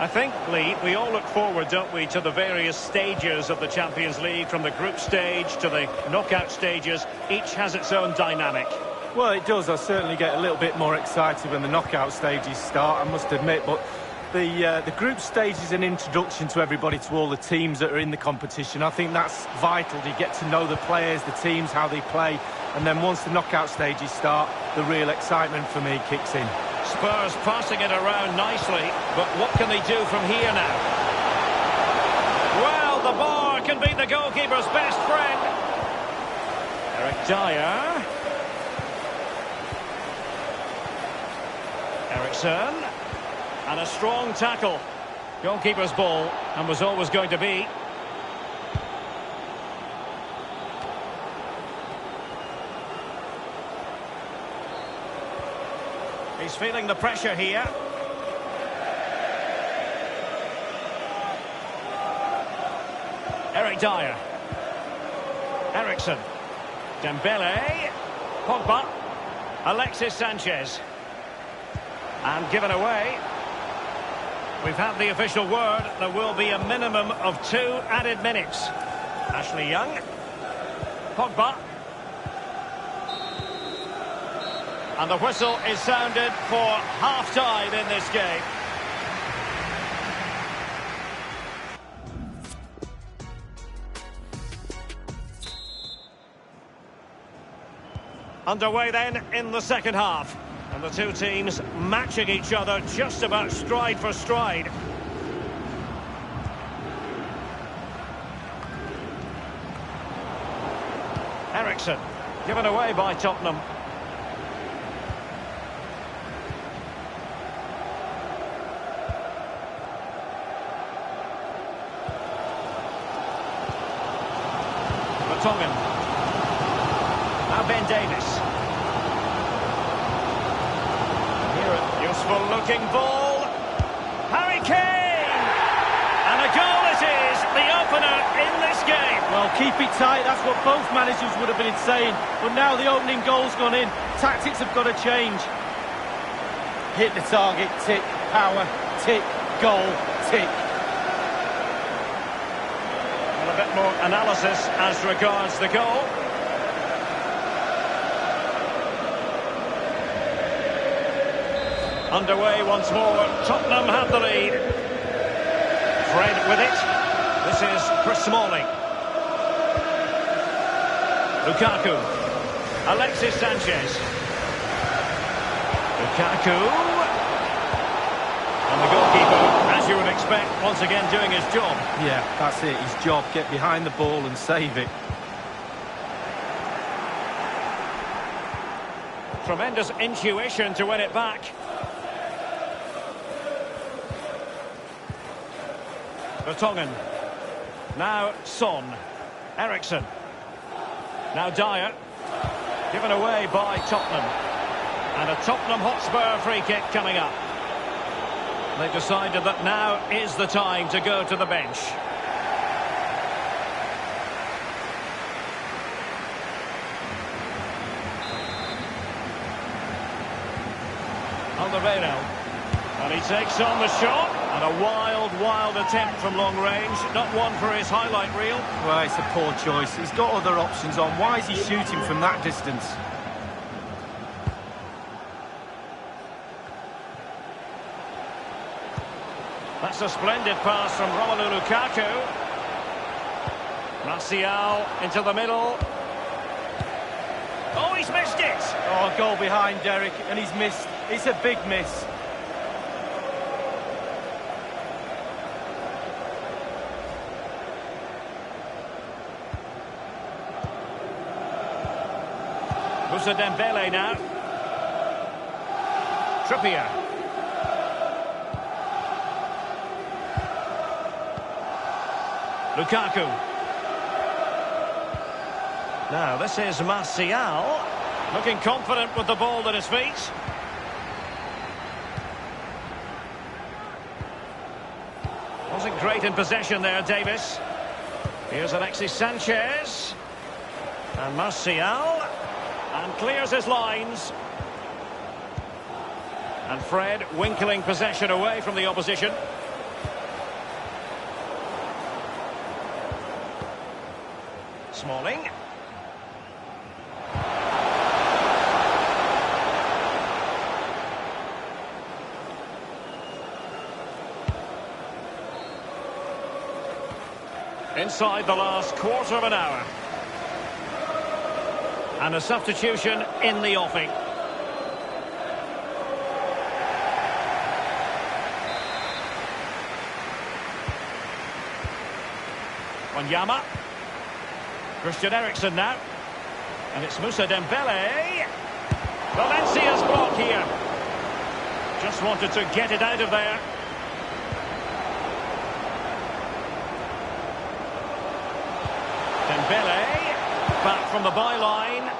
I think, Lee, we all look forward, don't we, to the various stages of the Champions League, from the group stage to the knockout stages. Each has its own dynamic. Well, it does. I certainly get a little bit more excited when the knockout stages start, I must admit. But the group stage is an introduction to everybody, to all the teams that are in the competition. I think that's vital. You get to know the players, the teams, how they play. And then once the knockout stages start, the real excitement for me kicks in. Spurs passing it around nicely, but what can they do from here now? Well, the bar can be the goalkeeper's best friend. Eric Dyer. Eriksson. And a strong tackle. Goalkeeper's ball, and was always going to be. He's feeling the pressure here. Eric Dyer. Eriksson. Dembele. Pogba. Alexis Sanchez. And given away. We've had the official word. There will be a minimum of 2 added minutes. Ashley Young. Pogba. And the whistle is sounded for half-time in this game. Underway then in the second half. And the two teams matching each other just about stride for stride. Eriksson, given away by Tottenham. Vertonghen. Now Ben Davies. Useful looking ball. Harry Kane! And a goal it is, the opener in this game. Well, keep it tight, that's what both managers would have been saying. But now the opening goal's gone in. Tactics have got to change. Hit the target, tick, power, tick, goal, tick. And a bit more analysis as regards the goal. Underway once more. Tottenham have the lead. Fred with it. This is Chris Smalling. Lukaku. Alexis Sanchez. Lukaku. And the goalkeeper, as you would expect, once again doing his job. Yeah, that's it. His job. Get behind the ball and save it. Tremendous intuition to win it back. Vertonghen. Now Son. Eriksson. Now Dyer. Given away by Tottenham. And a Tottenham Hotspur free kick coming up. They've decided that now is the time to go to the bench. Alderweireld. And he takes on the shot. And a wild attempt from long range. Not one for his highlight reel. Well, it's a poor choice. He's got other options on. Why is he shooting from that distance? That's a splendid pass from Romelu Lukaku. Martial into the middle. Oh, he's missed it! Oh, goal behind Derek, and he's missed. It's a big miss. Moussa Dembele now. Trippier. Lukaku. Now, this is Martial. Looking confident with the ball at his feet. Wasn't great in possession there, Davis. Here's Alexis Sanchez. And Martial. And clears his lines. And Fred winkling possession away from the opposition. Smalling. Inside the last quarter of an hour. And a substitution in the offing. Wanyama. Christian Eriksen now. And it's Moussa Dembele. Valencia's block here. Just wanted to get it out of there. Dembele. Back from the byline.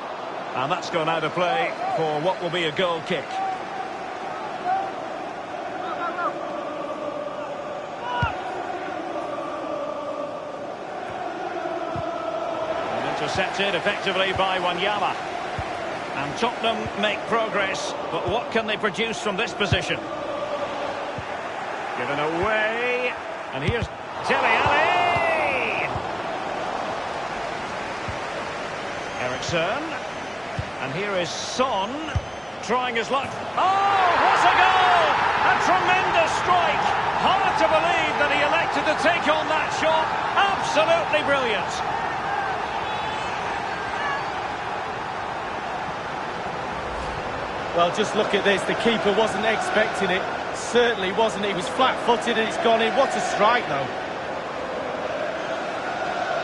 And that's gone out of play for what will be a goal kick. Intercepted effectively by Wanyama. And Tottenham make progress, but what can they produce from this position? Given away, and here's Dele Alli! Eriksen, and here is Son, trying his luck. Oh, what a goal! A tremendous strike! Hard to believe that he elected to take on that shot. Absolutely brilliant! Well, just look at this. The keeper wasn't expecting it. Certainly wasn't. He was flat-footed and it's gone in. What a strike, though.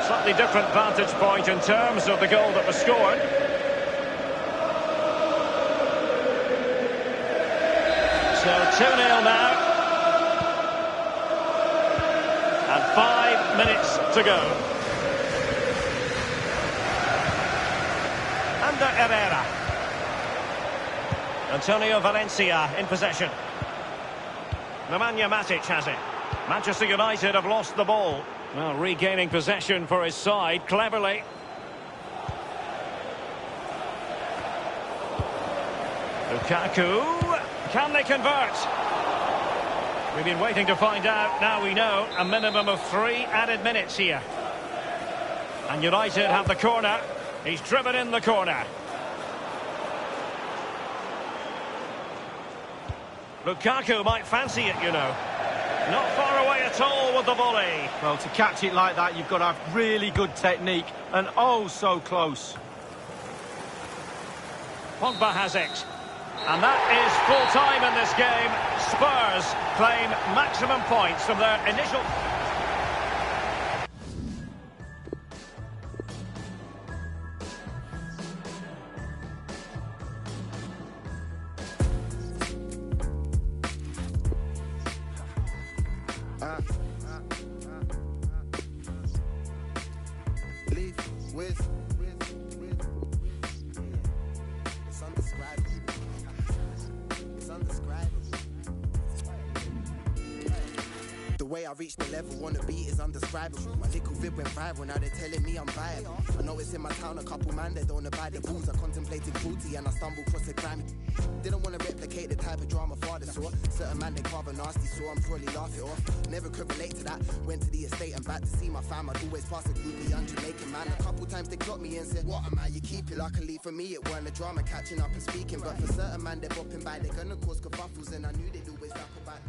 Slightly different vantage point in terms of the goal that was scored. So 2-0 now. And 5 minutes to go. Under Herrera. Antonio Valencia in possession. Nemanja Matic has it. Manchester United have lost the ball. Well, regaining possession for his side cleverly. Lukaku. Can they convert? We've been waiting to find out. Now we know. A minimum of 3 added minutes here. And United have the corner. He's driven in the corner. Lukaku might fancy it, you know. Not far away at all with the volley. Well, to catch it like that, you've got to have really good technique. And oh, so close. Pogba has it. And that is full-time in this game. Spurs claim maximum points from their initial... I reached the level, wanna beat is undescribable. My little vid went viral, now they're telling me I'm viable. I know it's in my town, a couple man that don't abide the rules. I contemplated cruelty and I stumbled across the crime. Didn't wanna replicate the type of drama father saw. Certain man they carve a nasty, so I'm probably laugh it off. Never could relate to that. Went to the estate and back to see my fam. I'd always pass a groupie, young Jamaican man. A couple times they clocked me and said, what am I? You keep it luckily for me, it weren't a drama catching up and speaking. But for certain man they're bopping by, they're gonna cause kerfuffles. And I knew they'd always rap about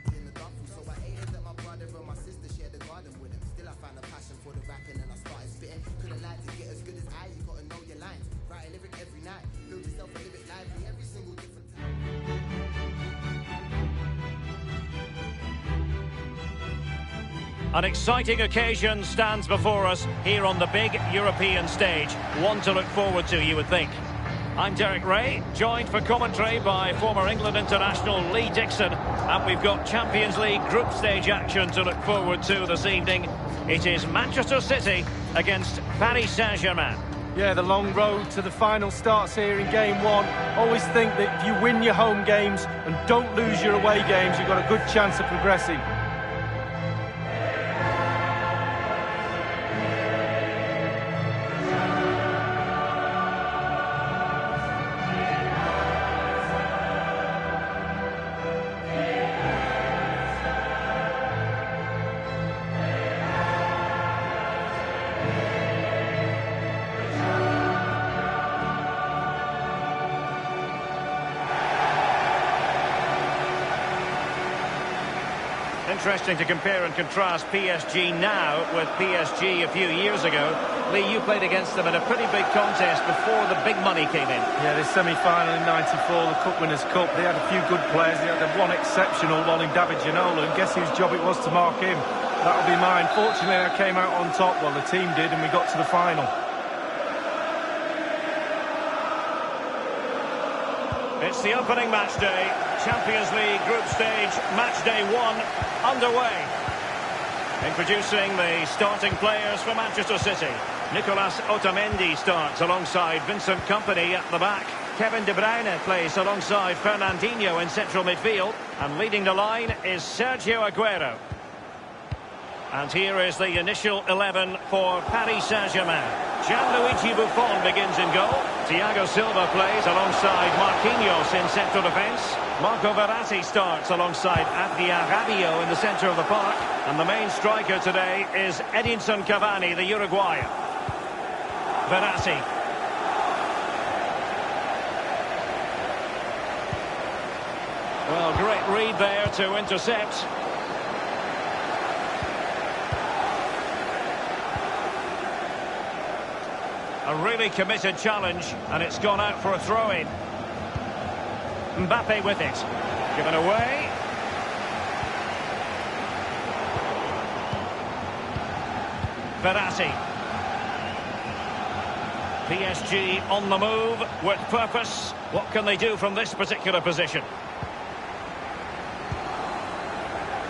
in the duffel. So I hated that my brother and my sister shared the garden with him. Still I found a passion for the rapping and I started spitting. Couldn't lie to get as good as I, you gotta know your lines. Write a lyric every night, build yourself a lyric library every single different time. An exciting occasion stands before us here on the big European stage. One to look forward to, you would think. I'm Derek Ray, joined for commentary by former England international Lee Dixon. And we've got Champions League group stage action to look forward to this evening. It is Manchester City against Paris Saint-Germain. Yeah, the long road to the final starts here in game one. Always think that if you win your home games and don't lose your away games, you've got a good chance of progressing. interesting to compare and contrast PSG now with PSG a few years ago. Lee, you played against them in a pretty big contest before the big money came in. Yeah, the semi-final in '94, the Cup Winners' Cup, they had a few good players. They had one exceptional one in David Ginola, and guess whose job it was to mark him? That'll be mine. Fortunately, I came out on top, well, the team did, and we got to the final. It's the opening match day. Champions League group stage, match day 1 underway. Introducing the starting players for Manchester City. Nicolas Otamendi starts alongside Vincent Kompany at the back. Kevin De Bruyne plays alongside Fernandinho in central midfield. And leading the line is Sergio Aguero. And here is the initial 11 for Paris Saint-Germain. Gianluigi Buffon begins in goal. Thiago Silva plays alongside Marquinhos in central defence. Marco Verratti starts alongside Adrien Rabiot in the centre of the park. And the main striker today is Edinson Cavani, the Uruguayan. Verratti. Well, great read there to intercept. A really committed challenge, and it's gone out for a throw-in. Mbappe with it. Given away. Verratti. PSG on the move with purpose. What can they do from this particular position?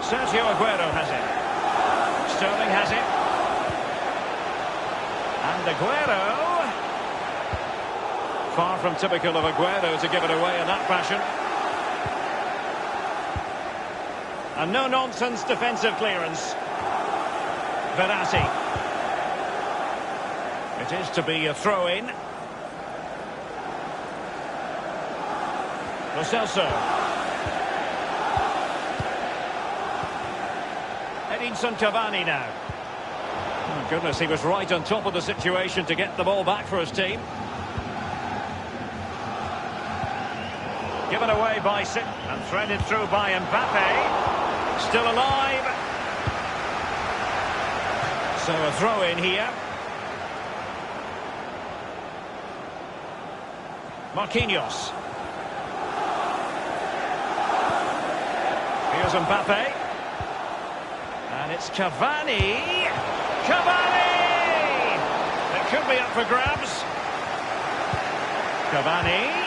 Sergio Aguero has it. Sterling has it. And Aguero. Far from typical of Aguero to give it away in that fashion. A no-nonsense defensive clearance. Verratti. It is to be a throw-in. Lo Celso. Edinson Cavani now. Oh, goodness, he was right on top of the situation to get the ball back for his team. Given away by Sit and threaded through by Mbappe. Still alive. So a throw in here. Marquinhos. Here's Mbappe. And it's Cavani. Cavani! It could be up for grabs. Cavani.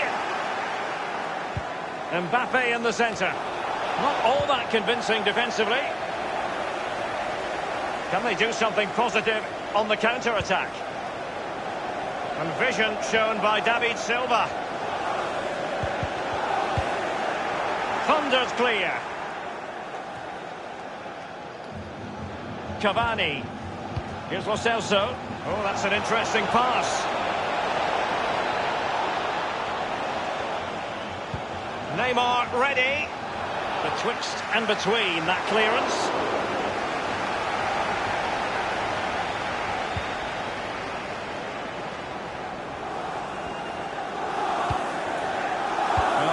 Mbappe in the centre. Not all that convincing defensively. Can they do something positive on the counter-attack? And vision shown by David Silva. Thundered clear. Cavani. Here's Lo Celso. Oh, that's an interesting pass. Neymar ready. Betwixt and between that clearance.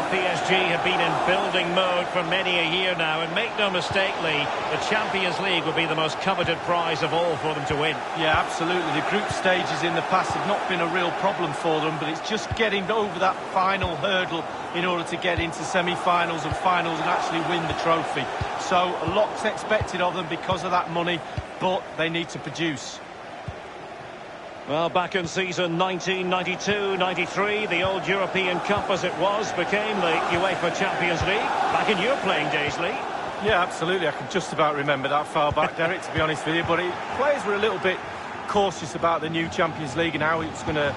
PSG have been in building mode for many a year now, and make no mistake, Lee, the Champions League will be the most coveted prize of all for them to win. Yeah, absolutely. The group stages in the past have not been a real problem for them, but it's just getting over that final hurdle in order to get into semi-finals and finals and actually win the trophy. So a lot's expected of them because of that money, but they need to produce. Well, back in season 1992-93, the old European Cup as it was became the UEFA Champions League. Back in your playing days, Lee. Yeah, absolutely. I can just about remember that far back, Derek, to be honest with you. But players were a little bit cautious about the new Champions League and how it's going to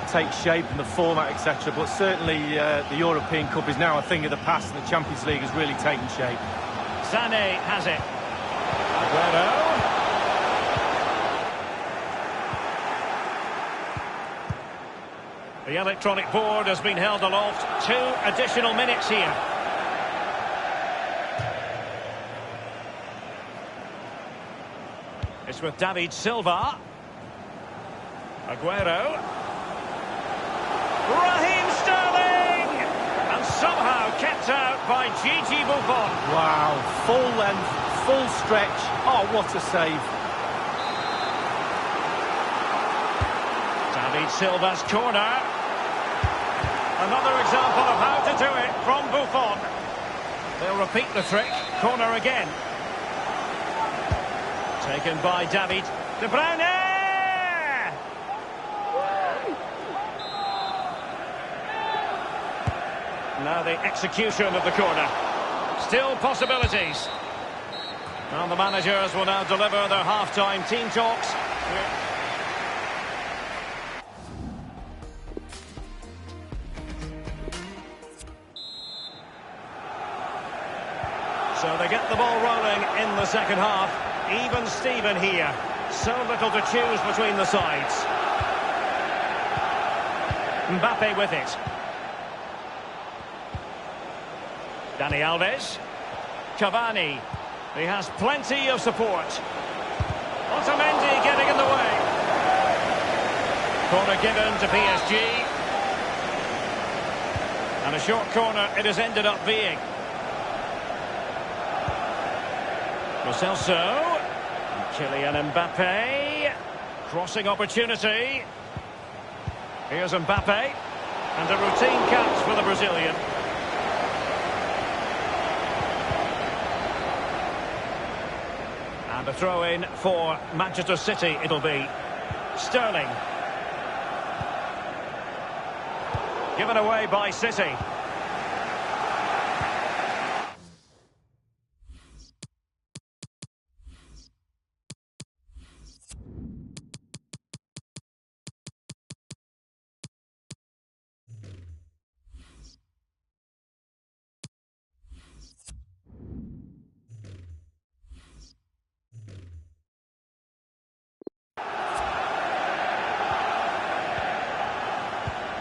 take shape and the format, etc. But certainly the European Cup is now a thing of the past, and the Champions League has really taken shape. Sané has it. Aguero. The electronic board has been held aloft. 2 additional minutes here. It's with David Silva. Aguero. Raheem Sterling! And somehow kept out by Gigi Buffon. Wow, full length, full stretch. Oh, what a save. David Silva's corner. Another example of how to do it from Buffon. They'll repeat the trick. Corner again. Taken by David. De Bruyne! Now the execution of the corner. Still possibilities. And the managers will now deliver their half-time team talks. So they get the ball rolling in the second half. Even Steven here. So little to choose between the sides. Mbappe with it. Dani Alves. Cavani. He has plenty of support. Otamendi getting in the way. Corner given to PSG. And a short corner it has ended up being. Lo Celso. Kylian Mbappe. Crossing opportunity. Here's Mbappe. And a routine catch for the Brazilian. And a throw-in for Manchester City it'll be. Sterling. Given away by City.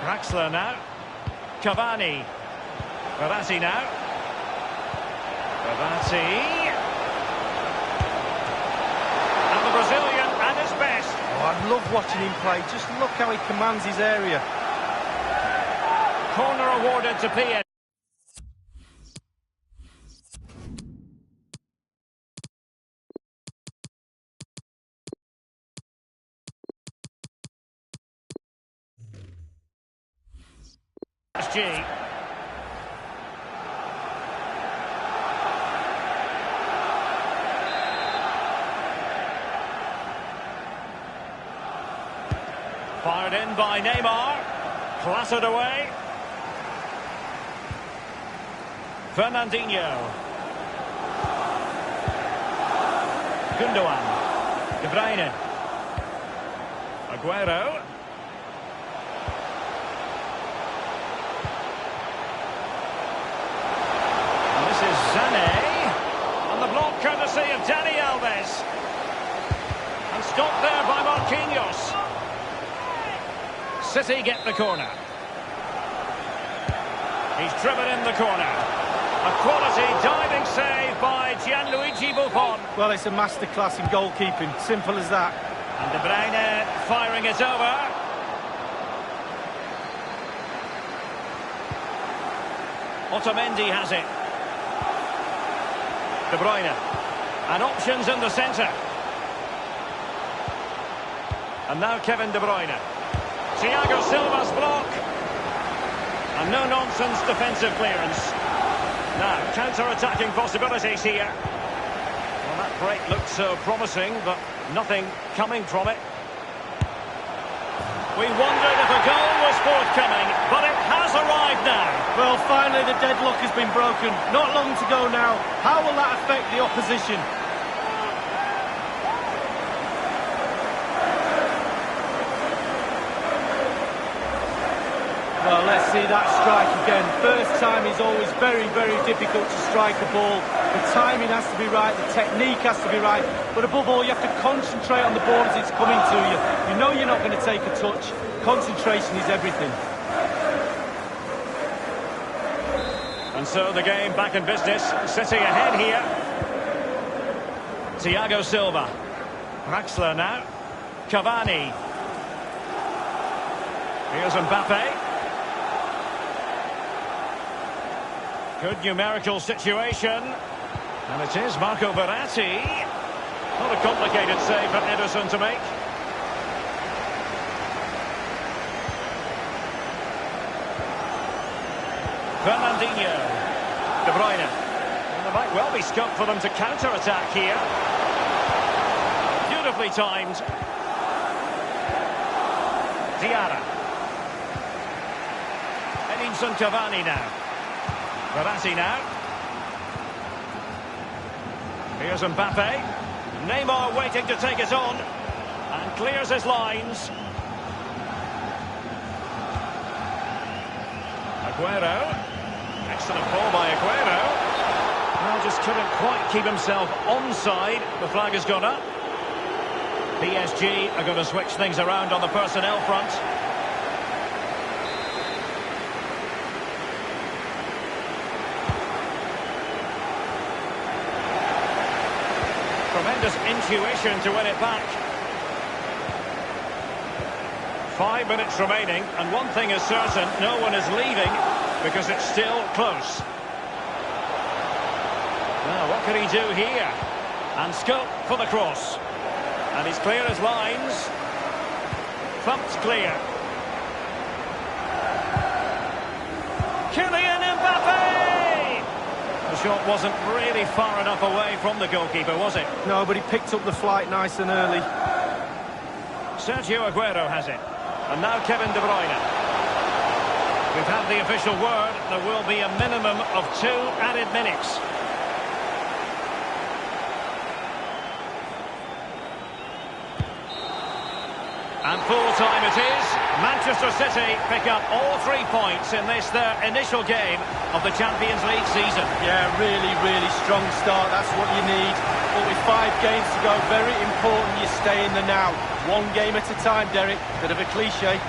Draxler now. Cavani. Verratti now. Verratti. And the Brazilian at his best. Oh, I love watching him play. Just look how he commands his area. Corner awarded to PSG. Fired in by Neymar. Clattered away. Fernandinho. Gundogan. De Bruyne. Aguero. And the block courtesy of Dani Alves. And stopped there by Marquinhos. City get the corner. He's driven in the corner. A quality diving save by Gianluigi Buffon. Well, it's a masterclass in goalkeeping. Simple as that. And De Bruyne firing it over. Otamendi has it. De Bruyne. And options in the centre. And now Kevin De Bruyne. Thiago Silva's block. And no-nonsense defensive clearance. Now, counter-attacking possibilities here. Well, that break looked so promising, but nothing coming from it. We wondered if a goal was forthcoming, but it has arrived now. Well, finally the deadlock has been broken. Not long to go now. How will that affect the opposition? Well, let's see that strike again. First time is always very, very difficult to strike a ball. The timing has to be right, the technique has to be right, but above all, you have to concentrate on the ball as it's coming to you. You know you're not going to take a touch. Concentration is everything. And so the game back in business. City ahead here. Thiago Silva. Draxler now. Cavani. Here's Mbappe. Good numerical situation. And it is Marco Verratti. Not a complicated save for Ederson to make. Fernandinho. De Bruyne. And there might well be scope for them to counter-attack here. Beautifully timed. Diarra. Edinson Cavani now. Verratti now. Here's Mbappe. Neymar waiting to take it on. And clears his lines. Aguero. Excellent ball by Aguero. Well, just couldn't quite keep himself onside. The flag has gone up. PSG are going to switch things around on the personnel front. Tremendous intuition to win it back. 5 minutes remaining, and one thing is certain, no one is leaving because it's still close. Now, what can he do here? And scope for the cross. And he's clear his lines. Thumped clear. Kylian Mbappe! The shot wasn't really far enough away from the goalkeeper, was it? No, but he picked up the flight nice and early. Sergio Aguero has it. And now Kevin De Bruyne. We've had the official word. There will be a minimum of 2 added minutes. And full time it is. Manchester City pick up all 3 points in this, their initial game of the Champions League season. Yeah, really strong start. That's what you need. But with 5 games to go, very important you stay in the now. 1 game at a time, Derek. Bit of a cliche.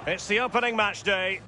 It's the opening match day.